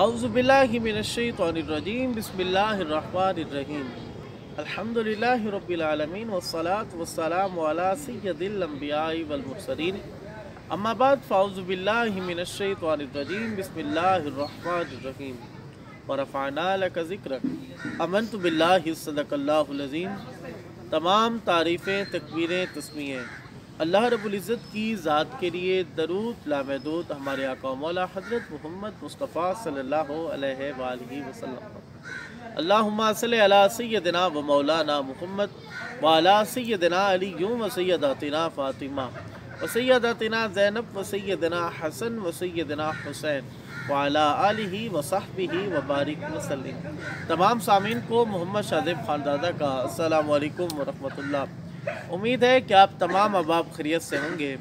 اعوذ باللہ من الشیطان الرجیم بسم اللہ الرحمن الرحیم الحمدللہ رب العالمین والصلاة والسلام علی سید الانبیاء والمرسلین اما بعد فاعوذ باللہ من الشیطان الرجیم بسم اللہ الرحمن الرحیم ورفعنا لک ذکرک آمنت باللہ صدق اللہ العظیم۔ تمام تعریفیں، تکبیریں، تسمییں اللہ رب العزت کی ذات کے لیے، درود لامحدود ہمارے آقا و مولا حضرت محمد مصطفیٰ صلی اللہ علیہ وآلہ وسلم۔ اللہم صلی علی سیدنا و مولانا محمد وعلی سیدنا علی و سیداتنا فاطمہ و سیداتنا زینب و سیدنا حسن و سیدنا حسین وعلی آلہ و صحبہ و بارک وسلم۔ تمام سامعین کو محمد شاذیب خاندادہ کا السلام علیکم ورحمۃ اللہ۔ امید ہے کہ آپ تمام احباب خیریت سے ہوں گے۔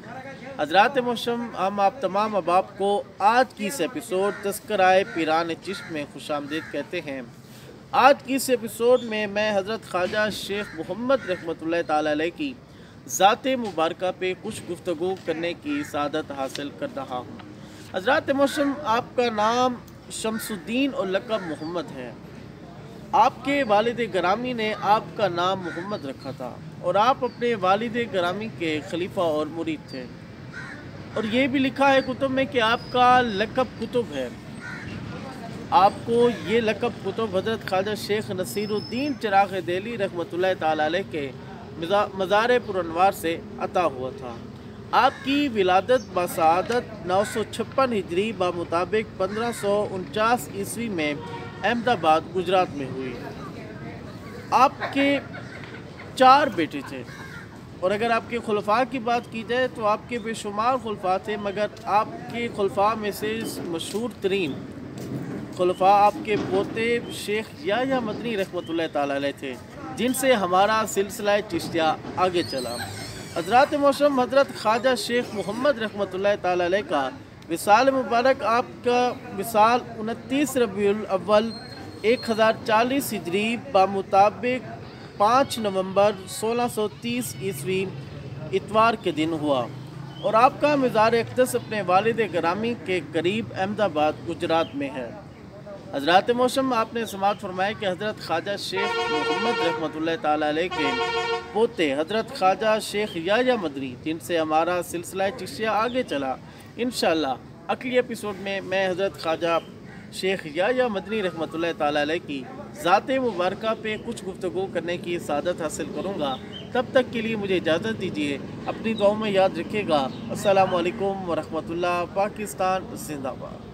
حضرات محترم، ہم آپ تمام احباب کو آج کی اس ایپیسوڈ تذکرہ پیران چشت میں خوش آمدید کہتے ہیں۔ آج کی اس ایپیسوڈ میں حضرت خواجہ شیخ محمد رحمۃ اللہ تعالیٰ علیہ کی ذات مبارکہ پہ کچھ گفتگو کرنے کی سعادت حاصل کر رہا ہوں۔ حضرات محترم، آپ کا نام شمس الدین اور لقب محمد ہے۔ آپ کے والد گرامی نے آپ کا نام محمد رکھا تھا اور آپ اپنے والد گرامی کے خلیفہ اور مرید تھے، اور یہ بھی لکھا ہے کتب میں کہ آپ کا لقب کتب ہے۔ آپ کو یہ لقب کتب حضرت خواجہ شیخ نصیر الدین چراغ دہلی رحمۃ اللہ تعالیٰ علیہ کے مزار پرانوار سے عطا ہوا تھا۔ آپ کی ولادت بسعادت 956 ہجری بمطابق 1549 عیسوی میں احمد آباد گجرات میں ہوئی۔ آپ کے 4 بیٹے تھے، اور اگر آپ کے خلفاء کی بات کی جائے تو آپ کے بے شمار خلفاء تھے، مگر آپ کے خلفاء میں سے مشہور ترین خلفاء آپ کے پوتے شیخ یحییٰ مدنی رحمۃ اللہ تعالیٰ علیہ تھے، جن سے ہمارا سلسلہ چشتیہ آگے چلا۔ حضرات محترم، حضرت خواجہ شیخ محمد رحمۃ اللہ تعالیٰ علیہ کا وصال مبارک، آپ کا وصال 29 ربیع الاول 1040 ہجری بمطابق 5 نومبر 1630 عیسوی اتوار کے دن ہوا، اور آپ کا مزار اقدس اپنے والد گرامی کے قریب احمد آباد گجرات میں ہے۔ حضرات محترم، آپ نے سماعت فرمایا کہ حضرت خواجہ شیخ محمد رحمۃ اللہ تعالیٰ علیہ کے پوتے حضرت خواجہ شیخ یحییٰ مدنی، جن سے ہمارا سلسلہ چشتیہ آگے چلا، انشاءاللہ اگلی ایپیسوڈ میں حضرت خواجہ شیخ یحییٰ مدنی رحمۃ اللہ تعالیٰ علیہ کی ذات مبارکہ پہ کچھ گفتگو کرنے کی سعادت حاصل کروں گا۔ تب تک کے لیے مجھے اجازت دیجیے، اپنی دعاؤں میں یاد رکھیے گا۔ السلام علیکم ورحمۃ اللہ۔ پاکستان زندہ باد۔